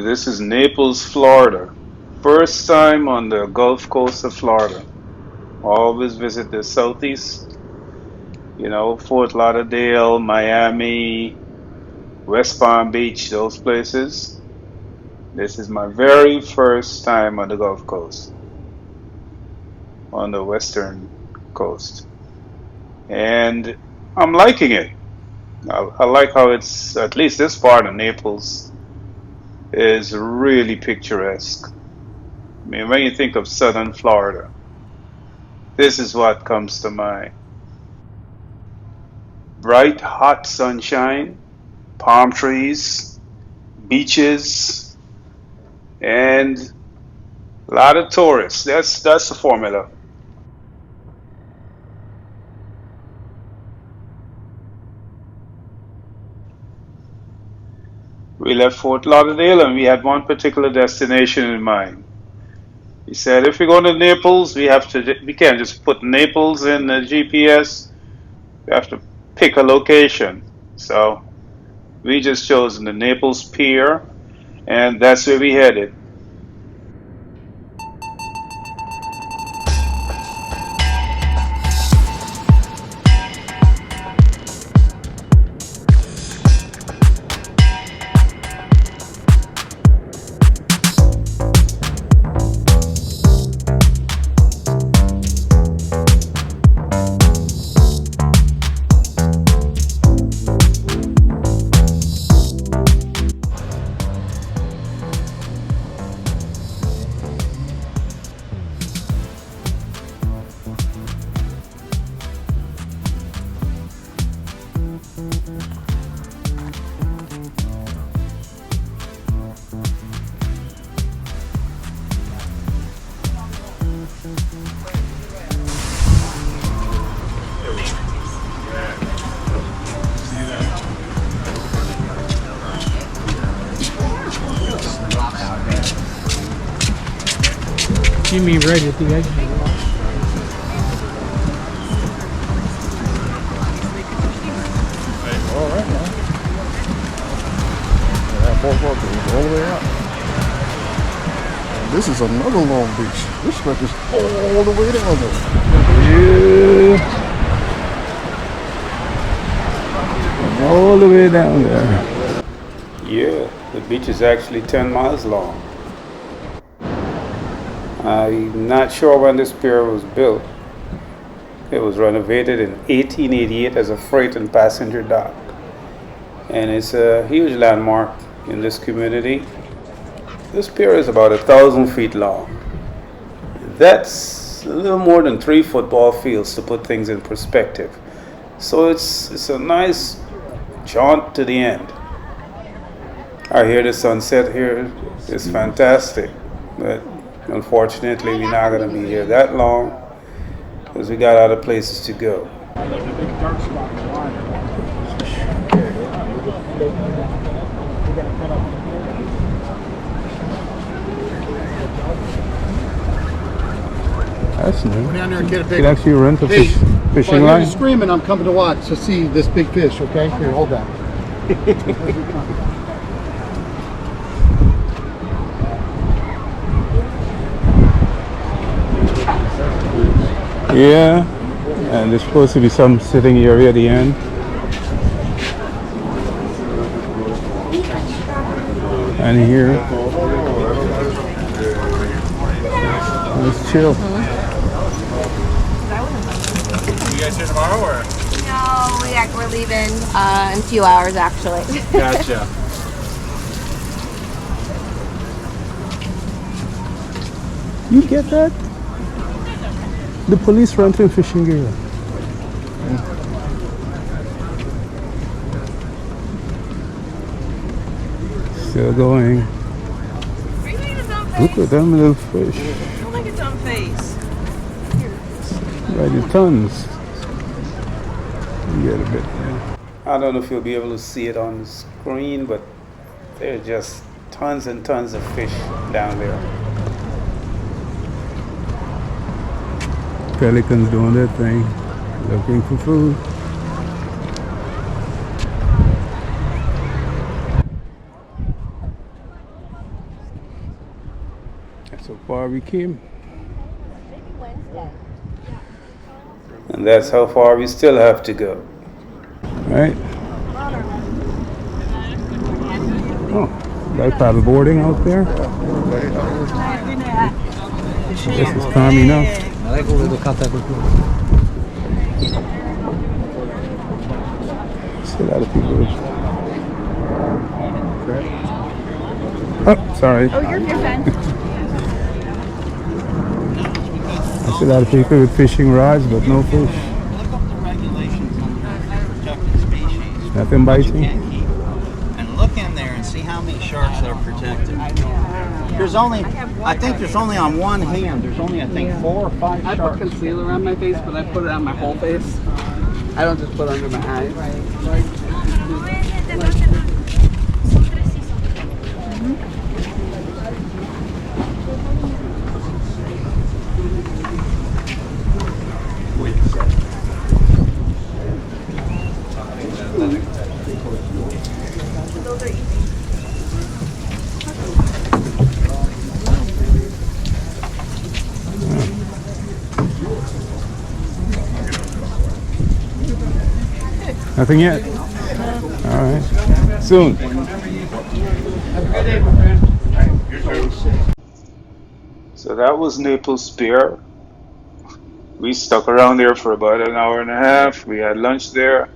This is Naples, Florida. First time on the Gulf Coast of Florida. Always visit the Southeast, Fort Lauderdale, Miami, West Palm Beach, those places. This is my very first time on the Gulf Coast, on the Western Coast. And I'm liking it. I like how it's, at least this part of Naples, is really picturesque. I mean, when you think of southern Florida, this is what comes to mind. Bright, hot sunshine, palm trees, beaches, and a lot of tourists. That's the formula. We left Fort Lauderdale and we had one particular destination in mind. He said, if we go to Naples, we can't just put Naples in the GPS. We have to pick a location. So we just chosen the Naples Pier, and that's where we headed. You mean right at the edge? All right now. That boardwalk goes all the way out. And this is another long beach. This stretches all the way down there. Yeah. All the way down there. Yeah, the beach is actually 10 miles long. I'm not sure when this pier was built. It was renovated in 1888 as a freight and passenger dock. And it's a huge landmark in this community. This pier is about 1,000 feet long. That's a little more than 3 football fields to put things in perspective. So it's a nice jaunt to the end. I hear the sunset here is fantastic, but unfortunately we're not going to be here that long because we got other places to go. That's new. Go down there and get a You big can actually rent a fishing While line. you're screaming, I'm coming to watch to see this big fish, okay? Here, hold that. Yeah, and there's supposed to be some sitting area at the end. And here, let's chill. You guys here tomorrow or? No, we're leaving in a few hours actually. Gotcha. You get that? The police renting fishing gear. Still going. Look at them little fish. Don't like its own face. Right, the tons. You get a bit. Yeah. I don't know if you'll be able to see it on the screen, but there are just tons and tons of fish down there. Pelicans doing their thing, looking for food. far we came. And that's how far we still have to go. Right? Oh, like paddle boarding out there. This is calm enough. See a lot of people. Oh, sorry. Oh, you're fine. I see a lot of people with fishing rods, but no fish. Look up the regulations on protected species. Nothing What you biting. can't keep. And look in there and see how many sharks are protected. There's only, I think there's only on one hand, there's only, I think, 4 or 5 I sharks. put concealer on my face, but I put it on my whole face. I don't just put it under my eyes. Nothing yet. All right. Soon. So that was Naples Pier. We stuck around there for about an hour and a half. We had lunch there,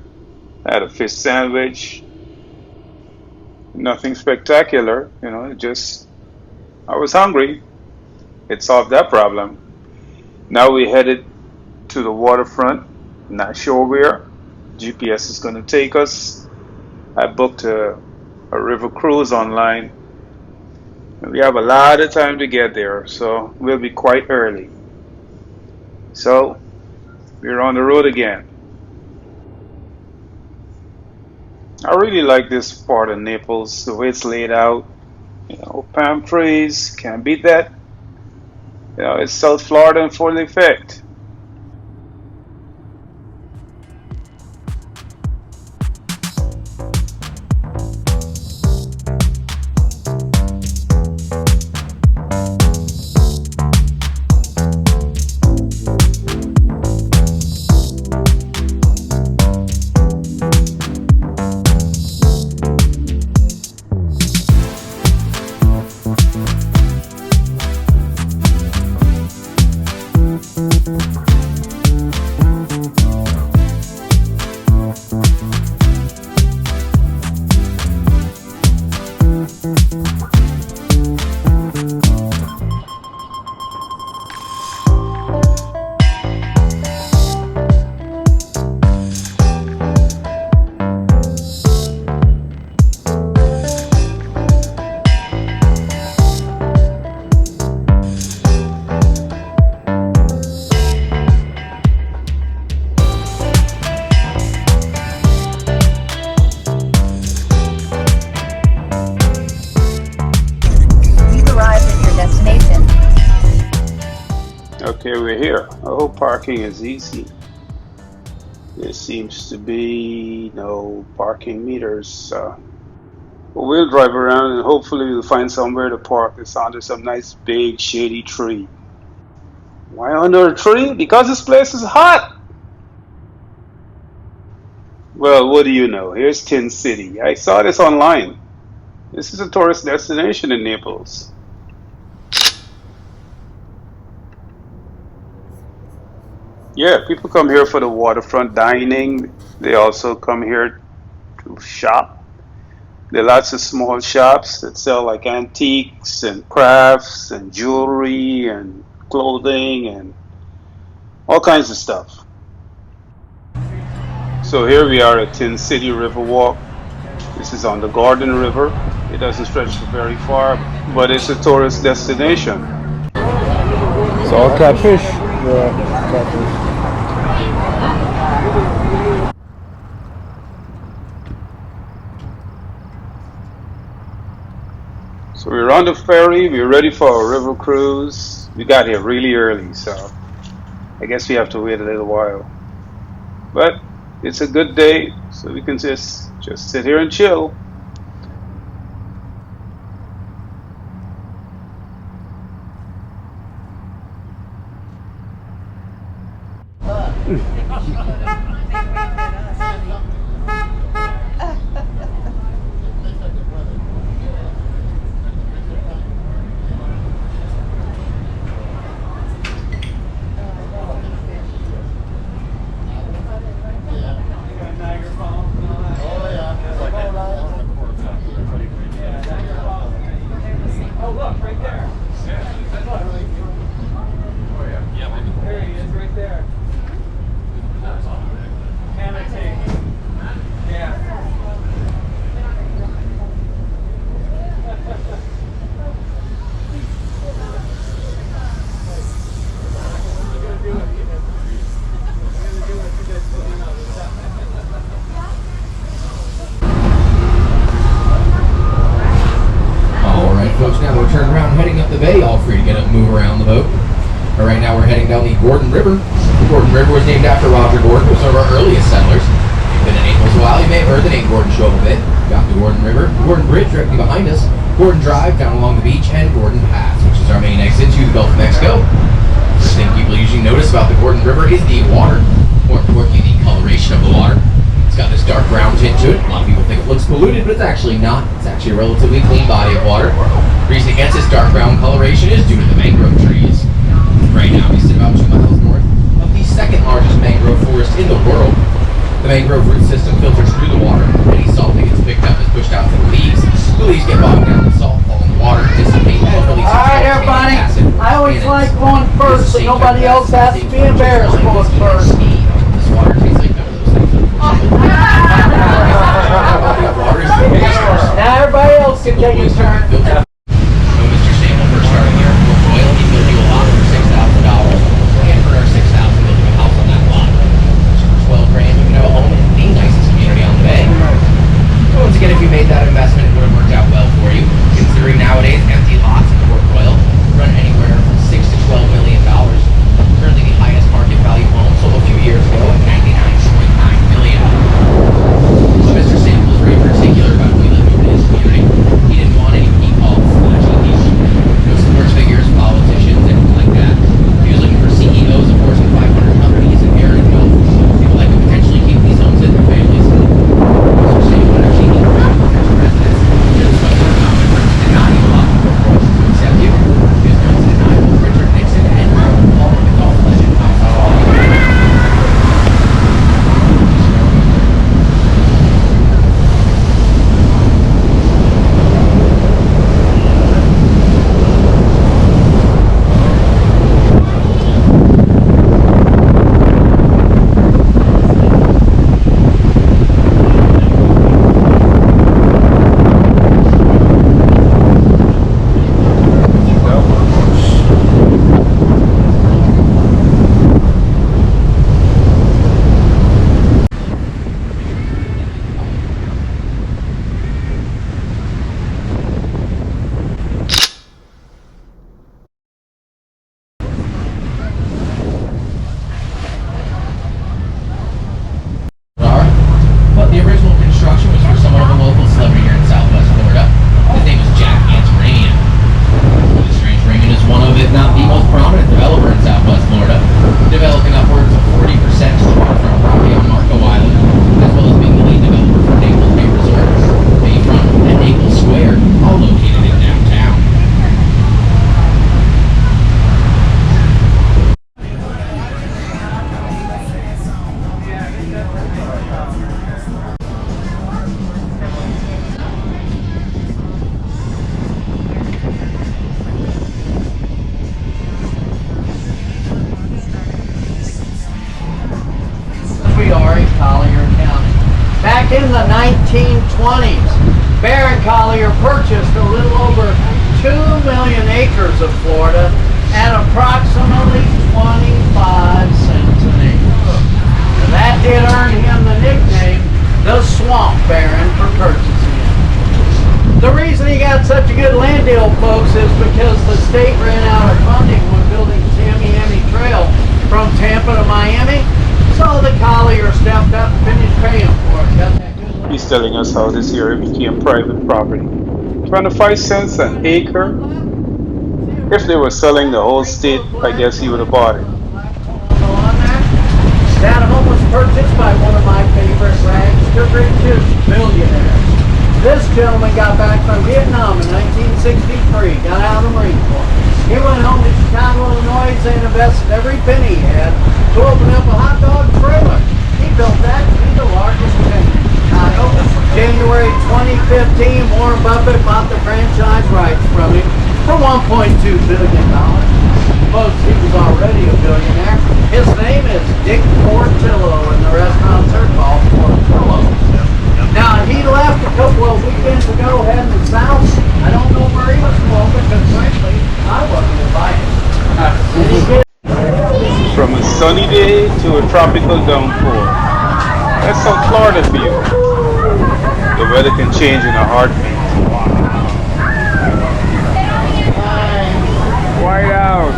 had a fish sandwich. Nothing spectacular, just I was hungry. It solved that problem. Now we headed to the waterfront. Not sure where. GPS is going to take us. I booked a river cruise online. We have a lot of time to get there, so we'll be quite early. So we're on the road again. I really like this part of Naples, the way it's laid out. Palm trees, can't beat that. It's South Florida in full effect. Okay, we're here. I hope parking is easy. There seems to be no parking meters. But we'll drive around and hopefully we'll find somewhere to park. It's under some nice big shady tree. Why under a tree? Because this place is hot. Well, what do you know? Here's Tin City. I saw this online. This is a tourist destination in Naples. Yeah, people come here for the waterfront dining. They also come here to shop. There are lots of small shops that sell like antiques and crafts and jewelry and clothing and all kinds of stuff. So here we are at Tin City Riverwalk. This is on the Garden River. It doesn't stretch very far, but it's a tourist destination. It's all catfish. Yeah, catfish. So we're on the ferry. We're ready for our river cruise. We got here really early, so I guess we have to wait a little while. But it's a good day, so we can just sit here and chill. Oh, look, right there. There he is, right there. Annotate. Yeah. Alright folks, now we're turning around heading up the bay, all free to get up and move around the boat. But right now we're heading down the Gordon River. The Gordon River was named after Roger Gordon, who was one of our earliest settlers. If you've been in Naples a while, you may have heard the name Gordon show up a bit. Got the Gordon River, the Gordon Bridge directly behind us, Gordon Drive down along the beach, and Gordon Pass, which is our main exit to the Gulf of Mexico. The thing people usually notice about the Gordon River is the water, more importantly the coloration of the water. It's got this dark brown tint to it. A lot of people think it looks polluted, but it's actually not. It's actually a relatively clean body of water. The reason it gets this dark brown coloration is due to the mangrove trees. Right now we sit about 2 miles north of the second largest mangrove forest in the world. The mangrove root system filters through the water. Any salt that gets picked up is pushed out to the leaves. The leaves get bogged down in salt, fall in the water, dissipate, and release Alright everybody, I always like going first, so nobody else has to be embarrassed going first. This water tastes like none of those things. Now everybody else can take a turn. Mr. Stable first starting here at Port Royal, he built you a lot for $6,000. And for our $6,000, built you a house on that lot. For $12,000, you can have a home in the nicest community on the bay. Once again, if you made that investment, it would have worked out well for you. Considering nowadays empty lots in Port Royal run anywhere from $6 to $12 million. Currently the highest market value home sold a few years ago at $99.9 million. But Mr. Sample is very particular about who he lived in his community. He didn't want any people flashy deals. No sports figures, politicians, anything like that. He was looking for CEOs of Fortune 500 companies and married wealth. People that could potentially keep these homes in their families. Mr. Sample actually needed potential residents. Just whether or not did not even allow Port Royal to accept you. He was going to deny both Richard Nixon and all of the golf legend. But the original construction was for somewhat of a local celebrity here in Southwest Florida. His name was Jack Antaramian. The Strange Raymond is one of, if not the most prominent developer in Southwest Florida, developing upwards of 40% of the waterfront property on Marco Island, as well as being the lead developer for Naples Pier Resort, Bayfront, and Naples Square, all located in downtown. We are in Collier County. Back in the 1920s, Baron Collier purchased a little over 2 million acres of Florida at approximately 25 cents an acre. And that did earn him the nickname, the Swamp Baron, for purchasing it. The reason he got such a good land deal, folks, is because the state ran out of funding when building the Tamiami Trail from Tampa to Miami. So the Collier stepped up and finished paying for it. Got that good land. He's telling us how this area became private property. 25 cents an acre. If they were selling the whole state, I guess he would have bought it. richest billionaires. This gentleman got back from Vietnam in 1963, got out of the Marine Corps. He went home to Chicago, Illinois, and invested every penny he had to open up a hot dog trailer. He built that to be the largest chain in Chicago. January 2015, Warren Buffett bought the franchise rights from him for $1.2 billion. Folks, he was already a billionaire. His name is Dick Portillo, and the restaurants are called Portillo. Now, he left a couple of weekends ago heading south. I don't know where he was going because, frankly, I wasn't invited. From a sunny day to a tropical downpour. That's South Florida for you. The weather can change in a heartbeat. White out.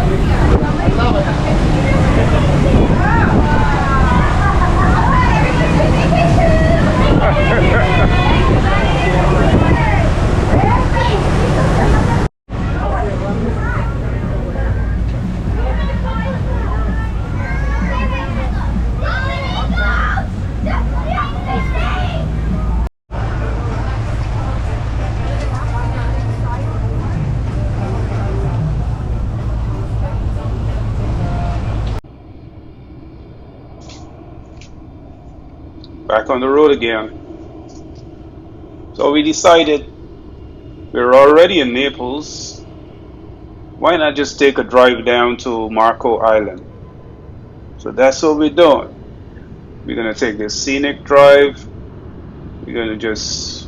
Back on the road again. So we decided we're already in Naples. Why not just take a drive down to Marco Island? So that's what we're doing. We're going to take this scenic drive. We're going to just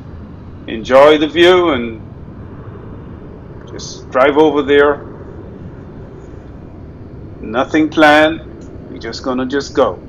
enjoy the view and just drive over there. Nothing planned. We're just going to just go.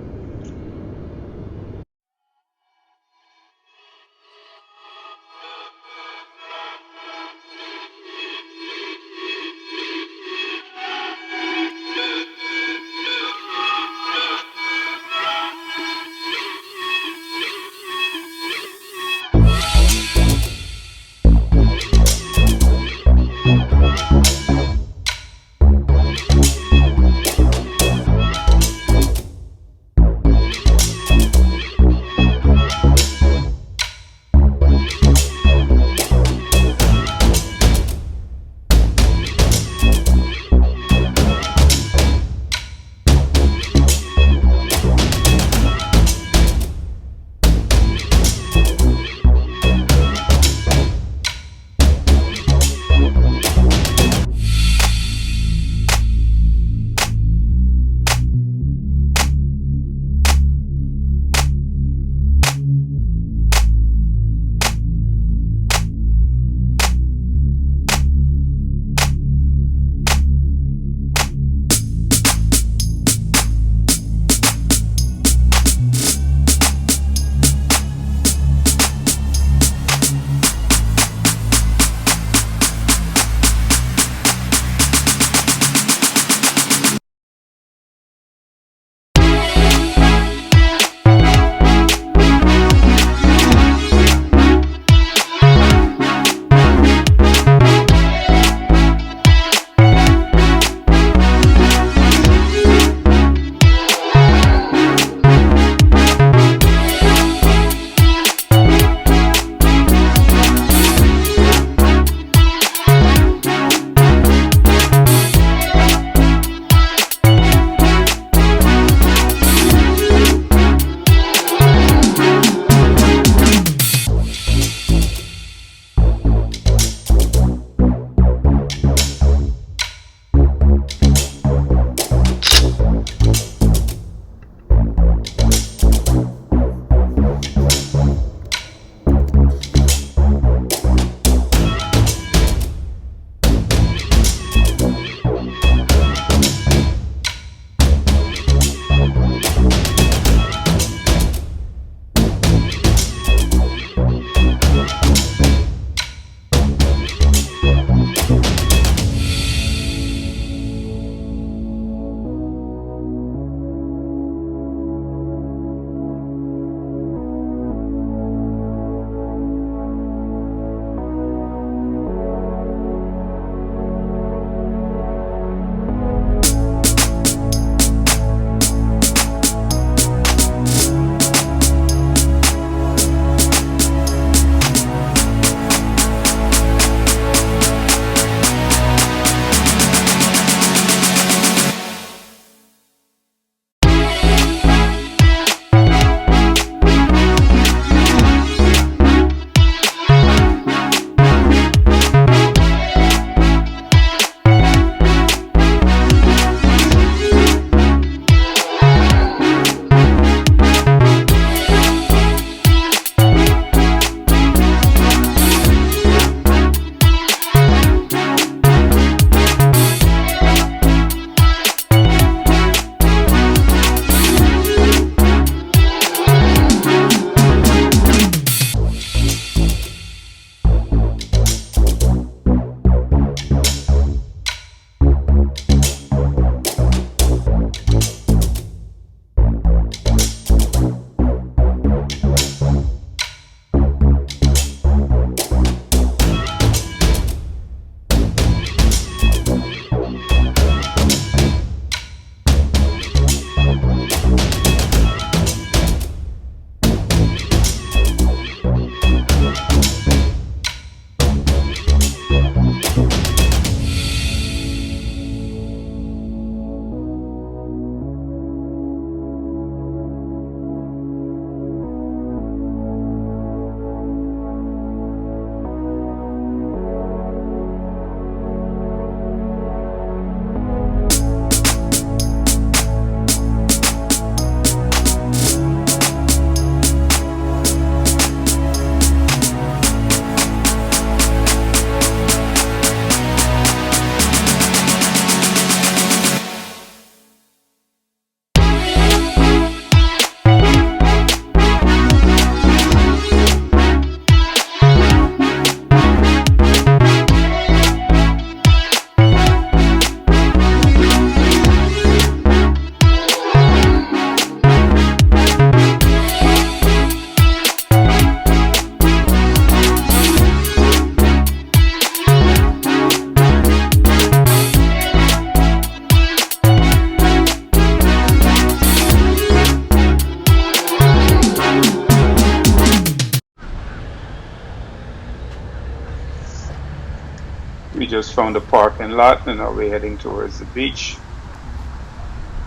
just found a parking lot and now we're heading towards the beach.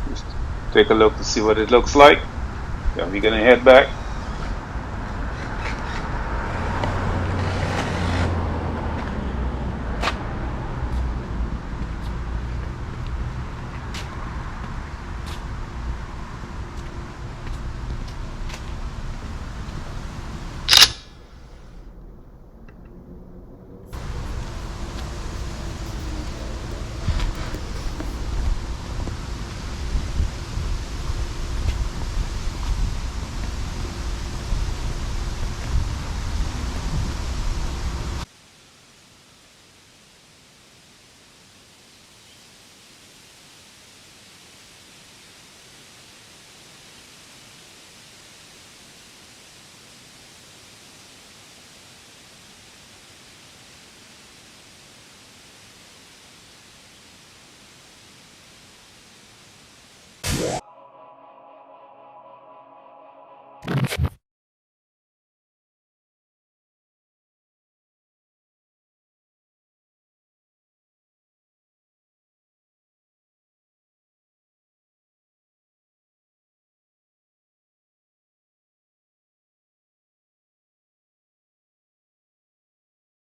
Just take a look to see what it looks like. Then we're gonna head back.